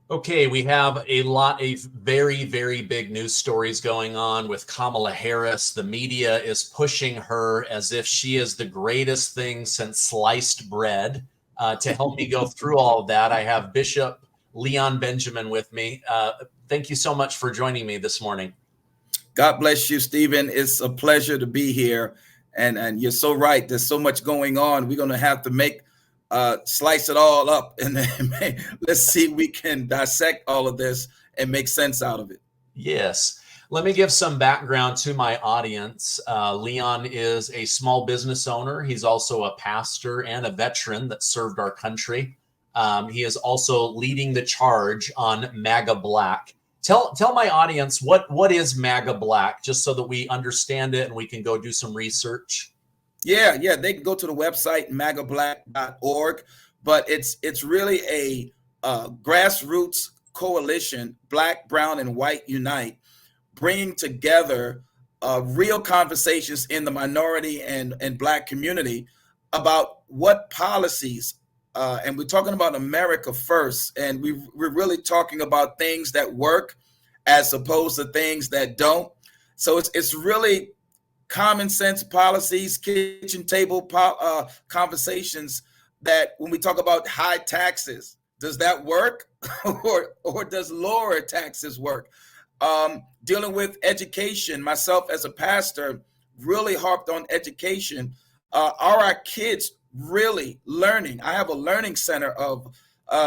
Okay, we have a lot of very, very big news stories going on with Kamala Harris. The media is pushing her as if she is the greatest thing since sliced bread. To help me go through all of that, I have Bishop Leon Benjamin with me. Thank you so much for joining me this morning. God bless you, Stephen. It's a pleasure to be here. And you're so right. There's so much going on. We're going to have to slice it all up, and then let's see if we can dissect all of this and make sense out of it. Yes. Let me give some background to my audience. Leon is a small business owner. He's also a pastor and a veteran that served our country. He is also leading the charge on Maga Black. Tell my audience what is Maga Black, just so that we understand it and we can go do some research. Yeah, they can go to the website magablack.org, but it's really a grassroots coalition, Black, Brown, and White Unite, bringing together real conversations in the minority and Black community about what policies, and we're talking about America first, and we're really talking about things that work as opposed to things that don't. So it's really common sense policies, kitchen table conversations, that when we talk about high taxes, does that work or does lower taxes work? Dealing with education, myself as a pastor really harped on education. Are our kids really learning? I have a learning center of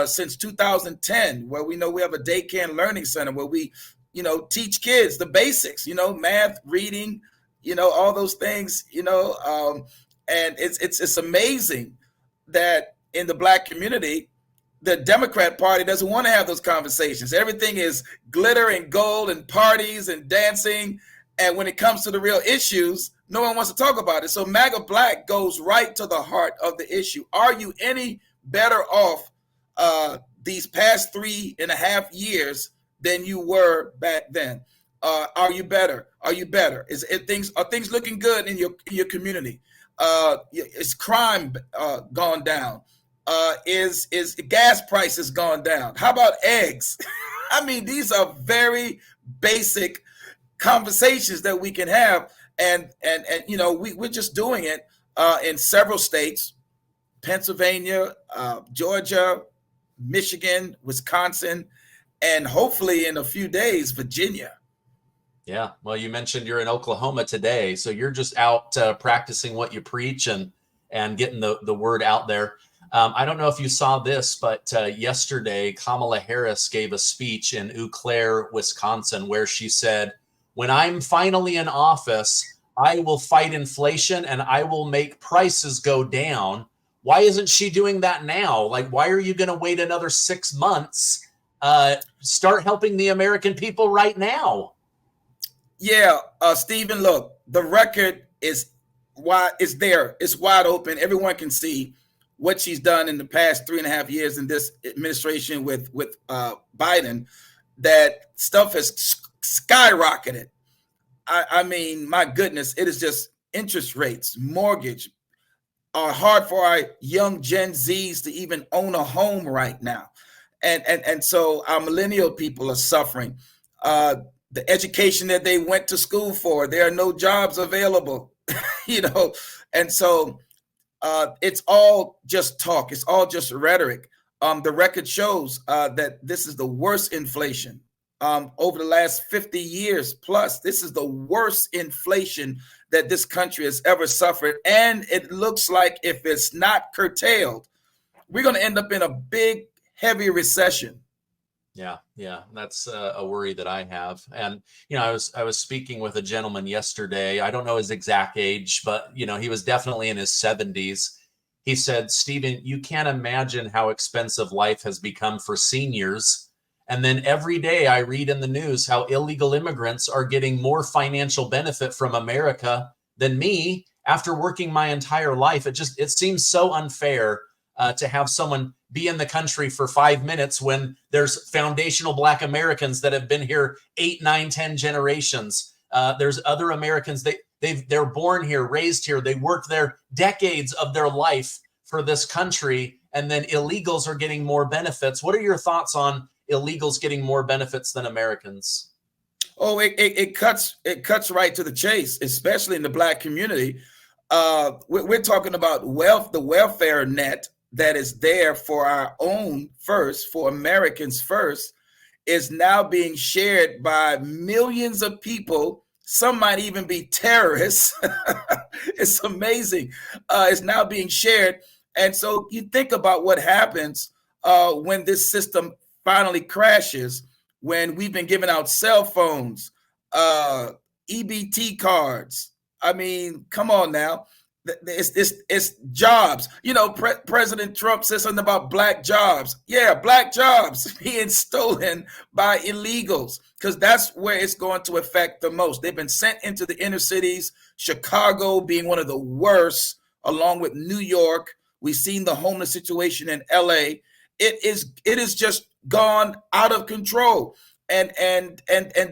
since 2010, where we have a daycare and learning center where we teach kids the basics, math, reading, all those things, and it's amazing that in the Black community, the Democrat Party doesn't want to have those conversations. Everything is glitter and gold and parties and dancing. And when it comes to the real issues, no one wants to talk about it. So MAGA Black goes right to the heart of the issue. Are you any better off these past 3.5 years than you were back then? Are you better? Are things looking good in your community? Is crime gone down? Is gas prices gone down? How about eggs? I mean, these are very basic conversations that we can have, and we're just doing it in several states: Pennsylvania, Georgia, Michigan, Wisconsin, and hopefully in a few days, Virginia. Yeah, well, you mentioned you're in Oklahoma today, so you're just out practicing what you preach and getting the word out there. I don't know if you saw this, but yesterday Kamala Harris gave a speech in Eau Claire, Wisconsin, where she said, "When I'm finally in office, I will fight inflation and I will make prices go down." Why isn't she doing that now? Like, why are you going to wait another 6 months? Start helping the American people right now. Yeah, Stephen, look, the record is there. It's wide open. Everyone can see what she's done in the past 3.5 years in this administration with Biden. That stuff has skyrocketed. I mean, my goodness, it is just interest rates, mortgage are hard for our young Gen Zs to even own a home right now. And so our millennial people are suffering. The education that they went to school for, there are no jobs available, and so it's all just talk. It's all just rhetoric. The record shows that this is the worst inflation over the last 50 years plus. This is the worst inflation that this country has ever suffered. And it looks like if it's not curtailed, we're going to end up in a big, heavy recession. Yeah, that's a worry that I have. And I was speaking with a gentleman yesterday. I don't know his exact age, but he was definitely in his 70s. He said, "Stephen, you can't imagine how expensive life has become for seniors. And then every day I read in the news how illegal immigrants are getting more financial benefit from America than me after working my entire life. It seems so unfair to have someone be in the country for 5 minutes when there's foundational Black Americans that have been here 8, 9, 10 generations. There's other Americans, they're born here, raised here, they worked there decades of their life for this country, and then illegals are getting more benefits." What are your thoughts on illegals getting more benefits than Americans? Oh, it cuts right to the chase, especially in the Black community. We're talking about the welfare net that is there for our own first, for Americans first, is now being shared by millions of people. Some might even be terrorists. It's amazing. It's now being shared. And so you think about what happens when this system finally crashes, when we've been giving out cell phones, EBT cards. I mean, come on now. It's jobs. You know, President Trump said something about black jobs. Yeah, black jobs being stolen by illegals, because that's where it's going to affect the most. They've been sent into the inner cities, Chicago being one of the worst, along with New York. We've seen the homeless situation in LA. It is just gone out of control. And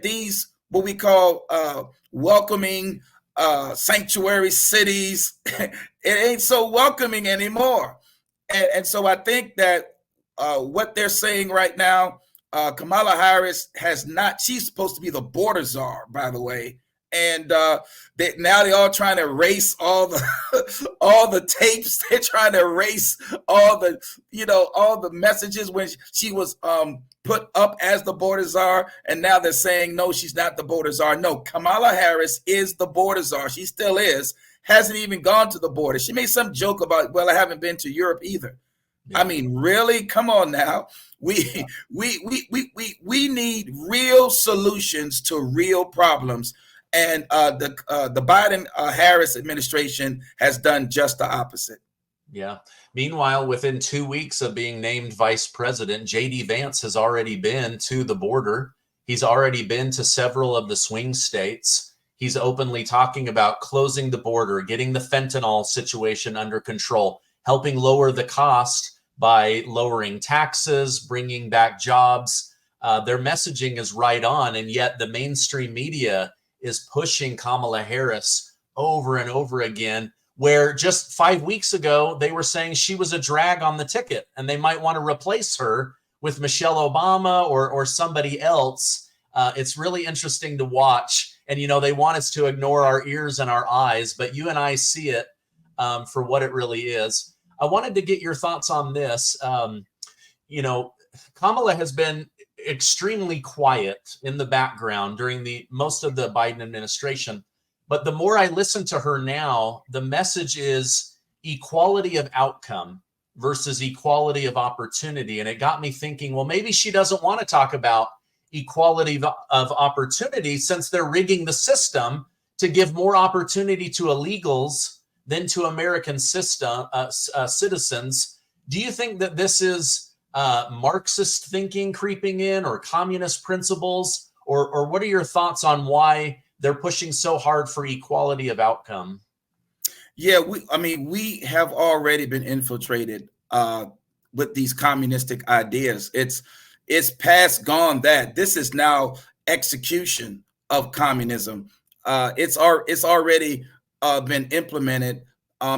these, what we call welcoming sanctuary cities, it ain't so welcoming anymore. And so I think that what they're saying right now, Kamala Harris has not, she's supposed to be the border czar, by the way. And now they're all trying to erase all the all the tapes. They're trying to erase all the, all the messages when she was put up as the border czar. And now they're saying, no, she's not the border czar. No, Kamala Harris is the border czar. She still is. Hasn't even gone to the border. She made some joke about, well, I haven't been to Europe either. Yeah. I mean, really? Come on now. We need real solutions to real problems. And the Biden-Harris administration has done just the opposite. Yeah. Meanwhile, within 2 weeks of being named vice president, J.D. Vance has already been to the border. He's already been to several of the swing states. He's openly talking about closing the border, getting the fentanyl situation under control, helping lower the cost by lowering taxes, bringing back jobs. Their messaging is right on, and yet the mainstream media is pushing Kamala Harris over and over again, where just 5 weeks ago, they were saying she was a drag on the ticket and they might want to replace her with Michelle Obama or somebody else. It's really interesting to watch. And, they want us to ignore our ears and our eyes, but you and I see it for what it really is. I wanted to get your thoughts on this. Kamala has been extremely quiet in the background during most of the Biden administration. But the more I listen to her now, the message is equality of outcome versus equality of opportunity. And it got me thinking, well, maybe she doesn't want to talk about equality of opportunity since they're rigging the system to give more opportunity to illegals than to American citizens. Do you think that this is Marxist thinking creeping in, or communist principles, or what are your thoughts on why they're pushing so hard for equality of outcome? Yeah, we have already been infiltrated with these communistic ideas. It's past gone that. This is now execution of communism. It's already been implemented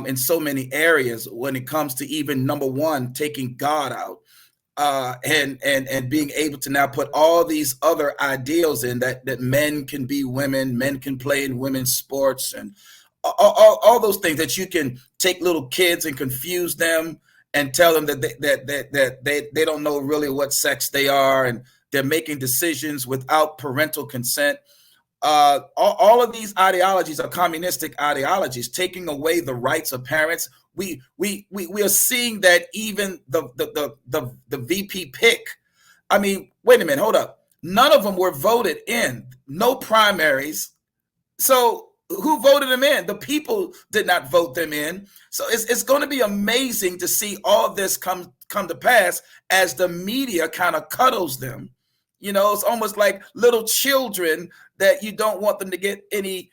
in so many areas when it comes to even, number one, taking God out. And being able to now put all these other ideals in that men can be women, men can play in women's sports, and all those things, that you can take little kids and confuse them and tell them that they don't know really what sex they are, and they're making decisions without parental consent. All of these ideologies are communistic ideologies, taking away the rights of parents. We are seeing that even the VP pick. I mean, wait a minute, hold up. None of them were voted in. No primaries. So who voted them in? The people did not vote them in. So it's going to be amazing to see all this come to pass as the media kind of cuddles them. It's almost like little children that you don't want them to get any,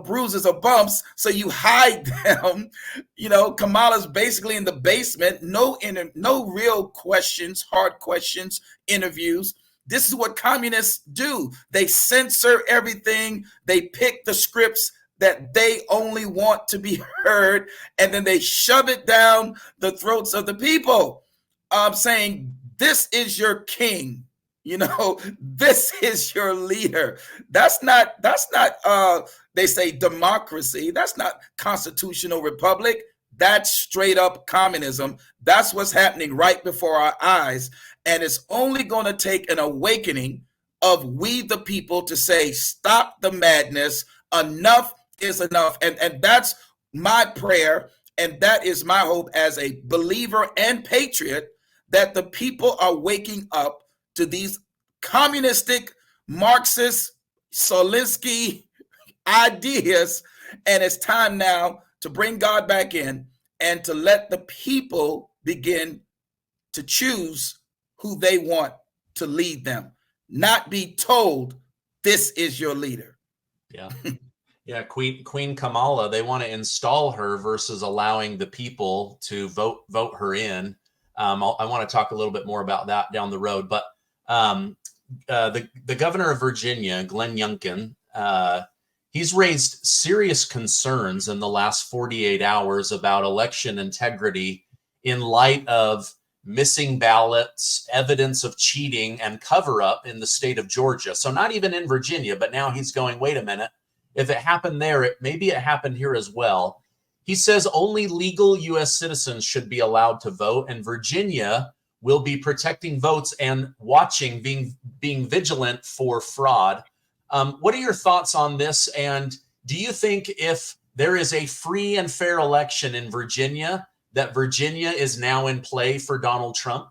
bruises or bumps, so you hide them. Kamala's basically in the basement. No real questions, hard questions, interviews. This is what communists do. They censor everything. They pick the scripts that they only want to be heard, and then they shove it down the throats of the people, saying, this is your king. This is your leader. That's not they say democracy. That's not constitutional republic. That's straight up communism. That's what's happening right before our eyes. And it's only going to take an awakening of we the people to say, stop the madness. Enough is enough. And that's my prayer. And that is my hope as a believer and patriot, that the people are waking up to these communistic, Marxist, Solinsky ideas. And it's time now to bring God back in and to let the people begin to choose who they want to lead them, not be told this is your leader. Yeah. Yeah, Queen Kamala, they want to install her versus allowing the people to vote her in. I want to talk a little bit more about that down the road. But the governor of Virginia, Glenn Youngkin, he's raised serious concerns in the last 48 hours about election integrity in light of missing ballots, evidence of cheating and cover up in the state of Georgia. So not even in Virginia, but now he's going, wait a minute. If it happened there, maybe it happened here as well. He says only legal U.S. citizens should be allowed to vote, and Virginia will be protecting votes and watching, being vigilant for fraud. What are your thoughts on this? And do you think if there is a free and fair election in Virginia, that Virginia is now in play for Donald Trump?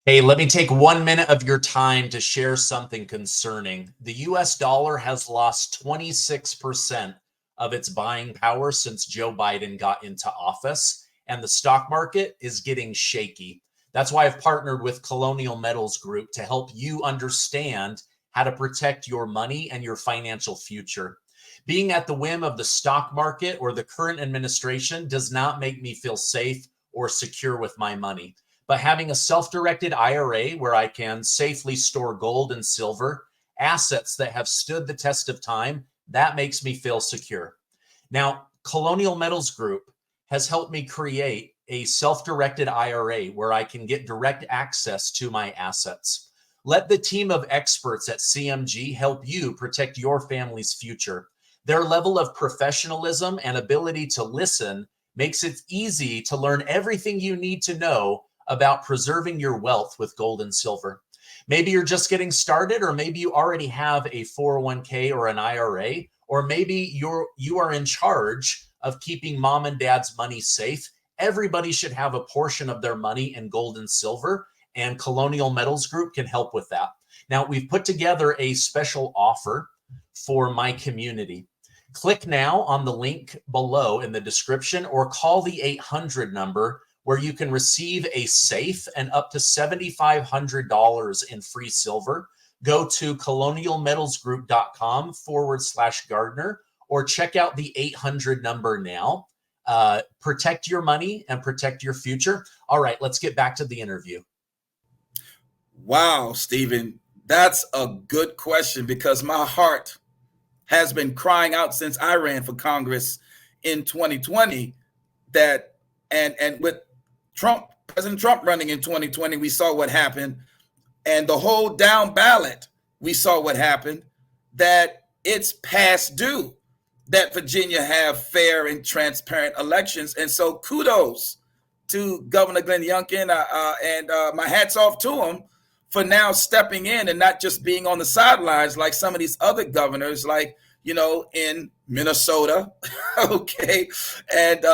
Hey, let me take 1 minute of your time to share something concerning. The US dollar has lost 26% of its buying power since Joe Biden got into office, and the stock market is getting shaky. That's why I've partnered with Colonial Metals Group to help you understand how to protect your money and your financial future. Being at the whim of the stock market or the current administration does not make me feel safe or secure with my money. But having a self-directed IRA where I can safely store gold and silver, assets that have stood the test of time, that makes me feel secure. Now, Colonial Metals Group has helped me create a self-directed IRA where I can get direct access to my assets. Let the team of experts at CMG help you protect your family's future. Their level of professionalism and ability to listen makes it easy to learn everything you need to know about preserving your wealth with gold and silver. Maybe you're just getting started, or maybe you already have a 401k or an IRA, or maybe you are in charge of keeping mom and dad's money safe. Everybody should have a portion of their money in gold and silver, and Colonial Metals Group can help with that. Now, we've put together a special offer for my community. Click now on the link below in the description or call the 800 number where you can receive a safe and up to $7,500 in free silver. Go to colonialmetalsgroup.com/Gardner or check out the 800 number now. Protect your money and protect your future. All right, let's get back to the interview. Wow, Stephen, that's a good question because my heart has been crying out since I ran for Congress in 2020 that, and with President Trump running in 2020, we saw what happened. And the whole down ballot, we saw what happened, that it's past due that Virginia have fair and transparent elections. And so kudos to Governor Glenn Youngkin, and my hat's off to him for now stepping in and not just being on the sidelines like some of these other governors, like, in Minnesota, okay, and,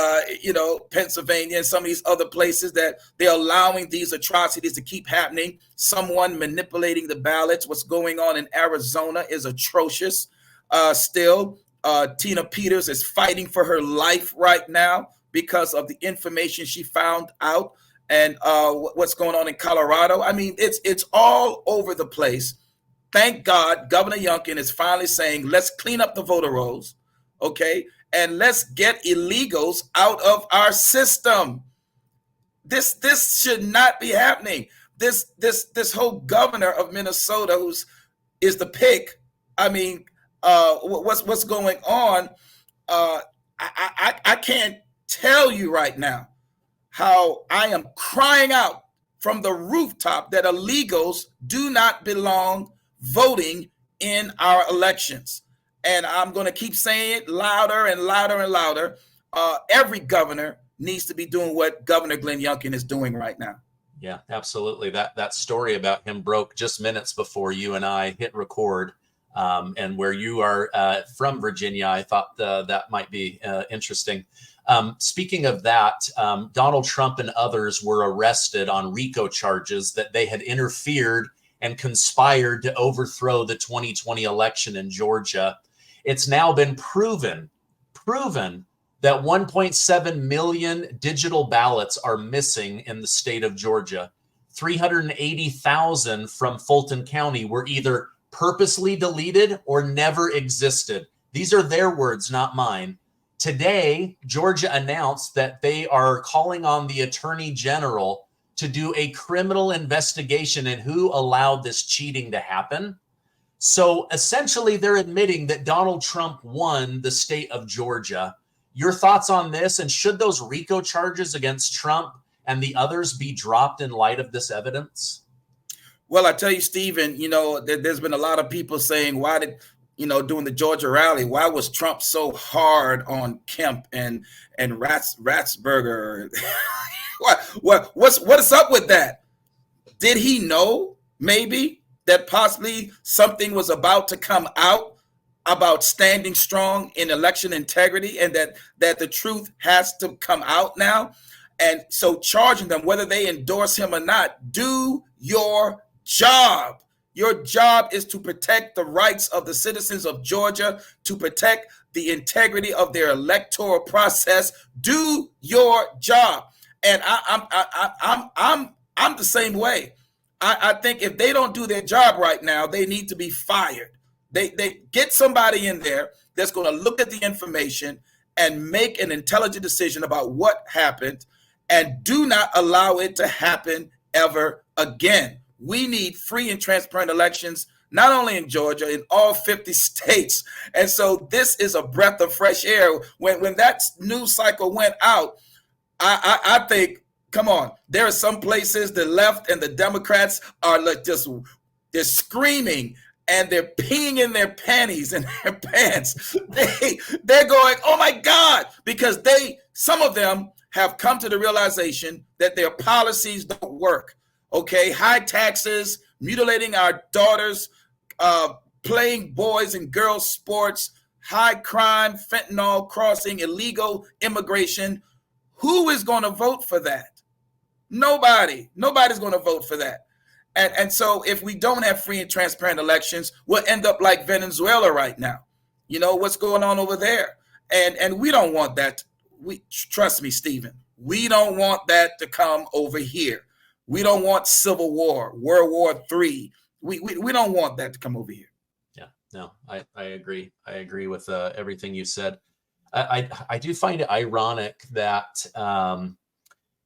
Pennsylvania and some of these other places that they're allowing these atrocities to keep happening. Someone manipulating the ballots. What's going on in Arizona is atrocious. Still, Tina Peters is fighting for her life right now because of the information she found out, and what's going on in Colorado. I mean, it's all over the place. Thank God Governor Youngkin is finally saying, let's clean up the voter rolls, okay? And let's get illegals out of our system. This should not be happening. This whole governor of Minnesota is the pick. I mean, what's going on? I can't tell you right now how I am crying out from the rooftop that illegals do not belong voting in our elections. And I'm going to keep saying it louder and louder and louder. Every governor needs to be doing what Governor Glenn Youngkin is doing right now. Yeah, absolutely. That story about him broke just minutes before you and I hit record. And where you are from Virginia, I thought that might be interesting. Speaking of that, Donald Trump and others were arrested on RICO charges that they had interfered and conspired to overthrow the 2020 election in Georgia. It's now been proven that 1.7 million digital ballots are missing in the state of Georgia. 380,000 from Fulton County were either purposely deleted or never existed. These are their words, not mine. Today, Georgia announced that they are calling on the Attorney General to do a criminal investigation in who allowed this cheating to happen. So essentially, they're admitting that Donald Trump won the state of Georgia. Your thoughts on this? And should those RICO charges against Trump and the others be dropped in light of this evidence? Well, I tell you, Stephen, there's been a lot of people saying, why did, during the Georgia rally, why was Trump so hard on Kemp and Ratzberger? What is up with that? Did he know maybe that possibly something was about to come out about standing strong in election integrity, and that the truth has to come out now? And so charging them, whether they endorse him or not, do your job. Your job is to protect the rights of the citizens of Georgia, to protect the integrity of their electoral process. Do your job. And I'm the same way. I think if they don't do their job right now, they need to be fired. They get somebody in there that's going to look at the information and make an intelligent decision about what happened, and do not allow it to happen ever again. We need free and transparent elections, not only in Georgia, in all 50 states. And so this is a breath of fresh air. When that news cycle went out, I think, come on, there are some places the left and the Democrats are like they're screaming and they're peeing in their panties and their pants. They're going, oh my God, because some of them have come to the realization that their policies don't work. Okay, high taxes, mutilating our daughters, playing boys and girls sports, high crime, fentanyl crossing, illegal immigration. Who is going to vote for that? Nobody. Nobody's going to vote for that. And so if we don't have free and transparent elections, we'll end up like Venezuela right now. You know what's going on over there. And we don't want that. Trust me, Stephen, we don't want that to come over here. We don't want civil war, World War III. We don't want that to come over here. Yeah, no, I agree. I agree with everything you said. I do find it ironic that,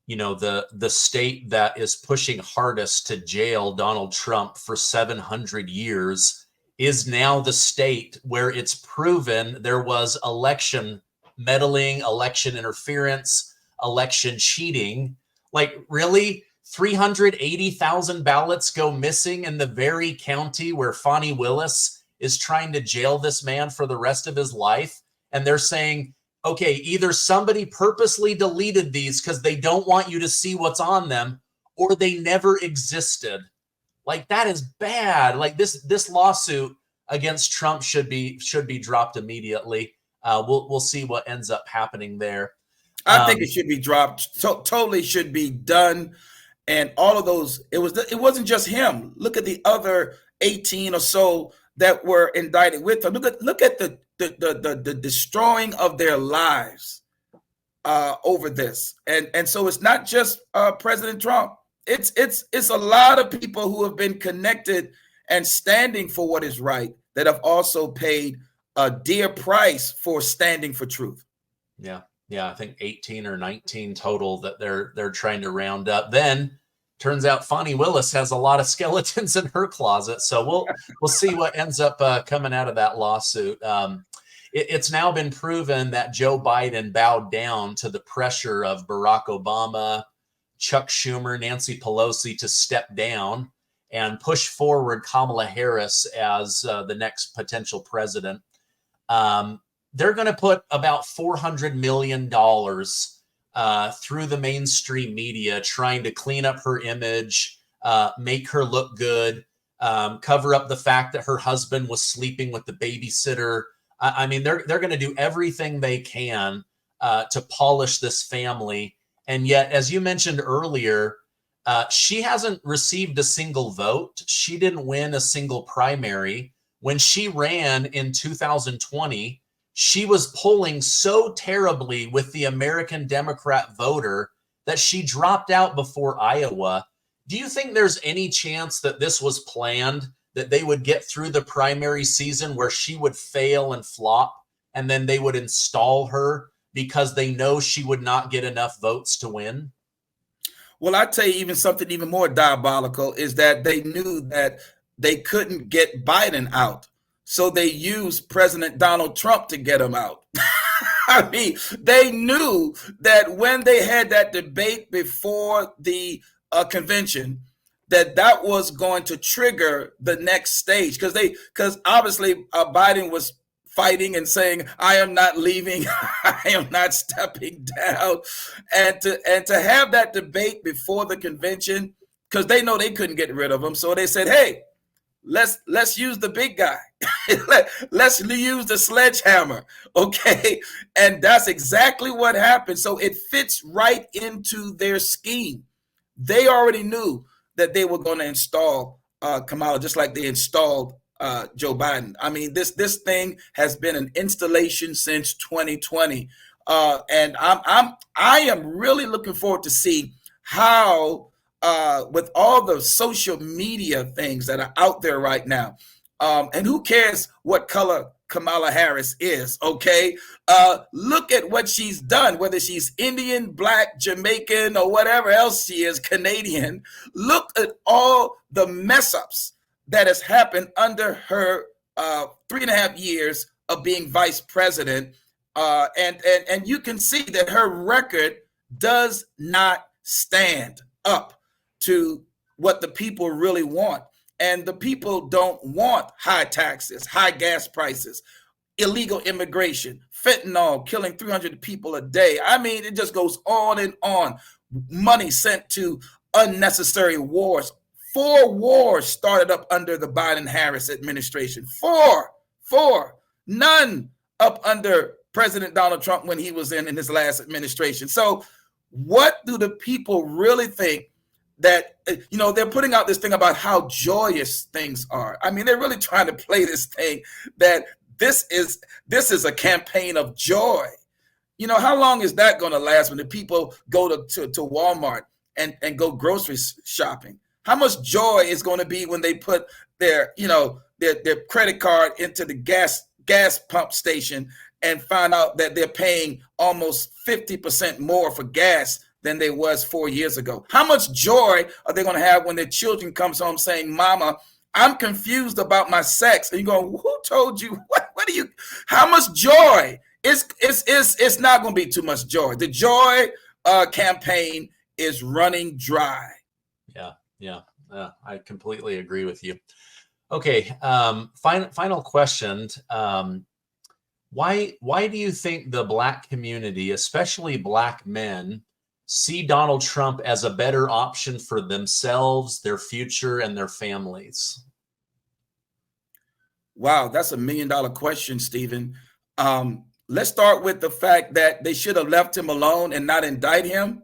the state that is pushing hardest to jail Donald Trump for 700 years is now the state where it's proven there was election meddling, election interference, election cheating. Like, really? 380,000 ballots go missing in the very county where Fani Willis is trying to jail this man for the rest of his life. And they're saying, okay, either somebody purposely deleted these because they don't want you to see what's on them, or they never existed. Like, that is bad. Like, this lawsuit against Trump should be dropped immediately. We'll see what ends up happening there. I think it should be dropped. Totally should be done. And all of those, it wasn't just him. Look at the other 18 or so that were indicted with him. Look at the destroying of their lives over this. And so it's not just President Trump. It's a lot of people who have been connected and standing for what is right that have also paid a dear price for standing for truth. Yeah, I think 18 or 19 total that they're trying to round up. Then turns out Fani Willis has a lot of skeletons in her closet. So we'll see what ends up coming out of that lawsuit. It's now been proven that Joe Biden bowed down to the pressure of Barack Obama, Chuck Schumer, Nancy Pelosi to step down and push forward Kamala Harris as the next potential president. They're going to put about $400 million through the mainstream media, trying to clean up her image, make her look good, cover up the fact that her husband was sleeping with the babysitter. I mean, they're going to do everything they can to polish this family. And yet, as you mentioned earlier, she hasn't received a single vote. She didn't win a single primary. When she ran in 2020, she was polling so terribly with the American Democrat voter that she dropped out before Iowa. Do you think there's any chance that this was planned, that they would get through the primary season where she would fail and flop, and then they would install her because they know she would not get enough votes to win? Well, I tell you, even something even more diabolical is that they knew that they couldn't get Biden out. So they used President Donald Trump to get him out. I mean, they knew that when they had that debate before the convention, that was going to trigger the next stage, because obviously Biden was fighting and saying, I am not leaving, I am not stepping down. And to have that debate before the convention, because they know they couldn't get rid of him. So they said, hey, let's use the big guy. Let's use the sledgehammer. Okay. And that's exactly what happened. So it fits right into their scheme. They already knew that they were going to install Kamala, just like they installed Joe Biden. I mean, this thing has been an installation since 2020, and I am really looking forward to see how, with all the social media things that are out there right now, and who cares what color Kamala Harris is, okay? Look at what she's done, whether she's Indian, Black, Jamaican, or whatever else she is, Canadian. Look at all the mess ups that has happened under her 3.5 years of being vice president. And you can see that her record does not stand up to what the people really want. And the people don't want high taxes, high gas prices, illegal immigration, fentanyl, killing 300 people a day. I mean, it just goes on and on. Money sent to unnecessary wars. 4 wars started up under the Biden-Harris administration. 4. None up under President Donald Trump when he was in his last administration. So what do the people really think that, they're putting out this thing about how joyous things are? I mean, they're really trying to play this thing that this is a campaign of joy. How long is that going to last when the people go to Walmart and go grocery shopping? How much joy is going to be when they put their credit card into the gas pump station and find out that they're paying almost 50% more for gas than they was 4 years ago? How much joy are they going to have when their children comes home saying, Mama, I'm confused about my sex? And you're going, who told you? What do you? How much joy? It's not going to be too much joy. The joy campaign is running dry. Yeah, I completely agree with you. Okay, final question. Why do you think the Black community, especially Black men, see Donald Trump as a better option for themselves, their future, and their families? Wow, that's $1 million question, Stephen. Let's start with the fact that they should have left him alone and not indict him.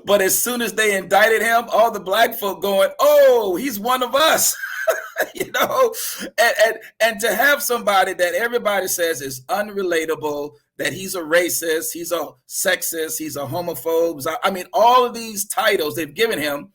But as soon as they indicted him, all the Black folk going, oh, he's one of us. And to have somebody that everybody says is unrelatable, that he's a racist, he's a sexist, he's a homophobe. I mean, all of these titles they've given him,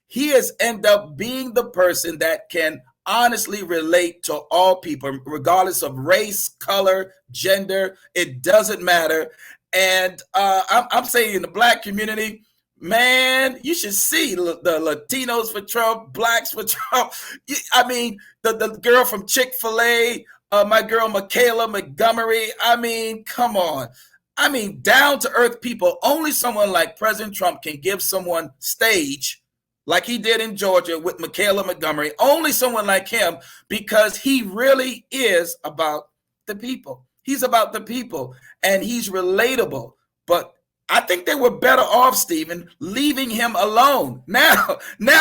he has ended up being the person that can honestly relate to all people, regardless of race, color, gender. It doesn't matter. And I'm saying in the Black community, man, you should see the Latinos for Trump, Blacks for Trump. I mean, the girl from Chick-fil-A, my girl, Michaela Montgomery. I mean, come on. I mean, down to earth people. Only someone like President Trump can give someone stage like he did in Georgia with Michaela Montgomery. Only someone like him, because he really is about the people. He's about the people, and he's relatable. But I think they were better off, Stephen, leaving him alone. Now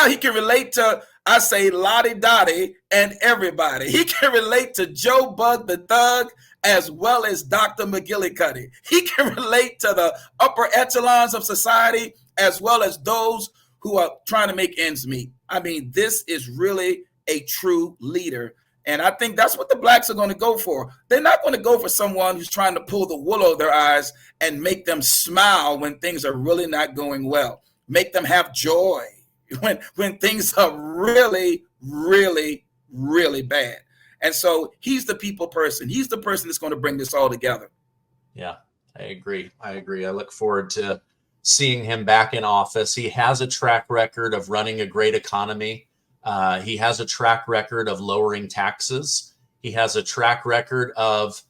he can relate to, I say, Lottie Dottie and everybody. He can relate to Joe Bug the Thug as well as Dr. McGillicuddy. He can relate to the upper echelons of society as well as those who are trying to make ends meet. I mean, this is really a true leader. And I think that's what the blacks are going to go for. They're not going to go for someone who's trying to pull the wool over their eyes and make them smile when things are really not going well. Make them have joy when things are really, really, really bad. And so he's the people person. He's the person that's going to bring this all together. Yeah, I agree. I look forward to seeing him back in office. He has a track record of running a great economy. He has a track record of lowering taxes. He has a track record of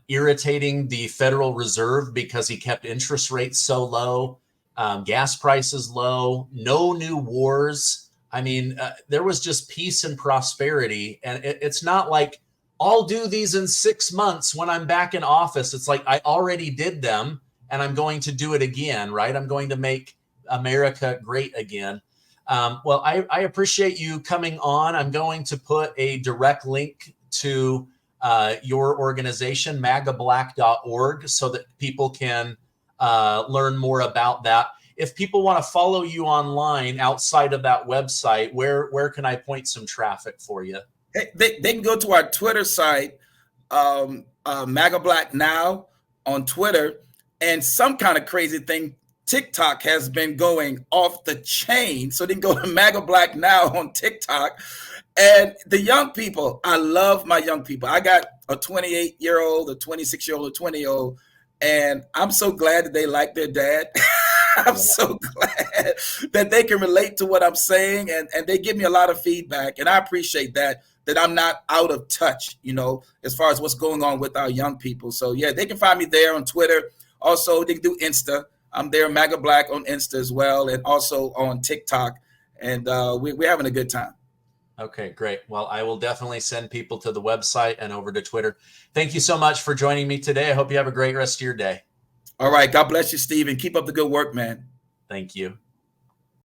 irritating the Federal Reserve because he kept interest rates so low, gas prices low, no new wars. I mean, there was just peace and prosperity. And it's not like I'll do these in 6 months when I'm back in office. It's like I already did them and I'm going to do it again, right? I'm going to make America great again. Well, I appreciate you coming on. I'm going to put a direct link to your organization, magablack.org, so that people can learn more about that. If people want to follow you online outside of that website, where can I point some traffic for you? They can go to our Twitter site, Maga Black Now on Twitter, and some kind of crazy thing, TikTok has been going off the chain. So they can go to Maga Black Now on TikTok. And the young people, I love my young people. I got a 28-year-old, a 26-year-old, a 20-year-old, and I'm so glad that they like their dad. I'm so glad that they can relate to what I'm saying, and they give me a lot of feedback, and I appreciate that I'm not out of touch, as far as what's going on with our young people. So yeah, they can find me there on Twitter. Also, they can do Insta. I'm there, Maga Black on Insta as well, and also on TikTok, and we're having a good time. Okay, great. Well, I will definitely send people to the website and over to Twitter. Thank you so much for joining me today. I hope you have a great rest of your day. All right. God bless you, Steve, and keep up the good work, man. Thank you.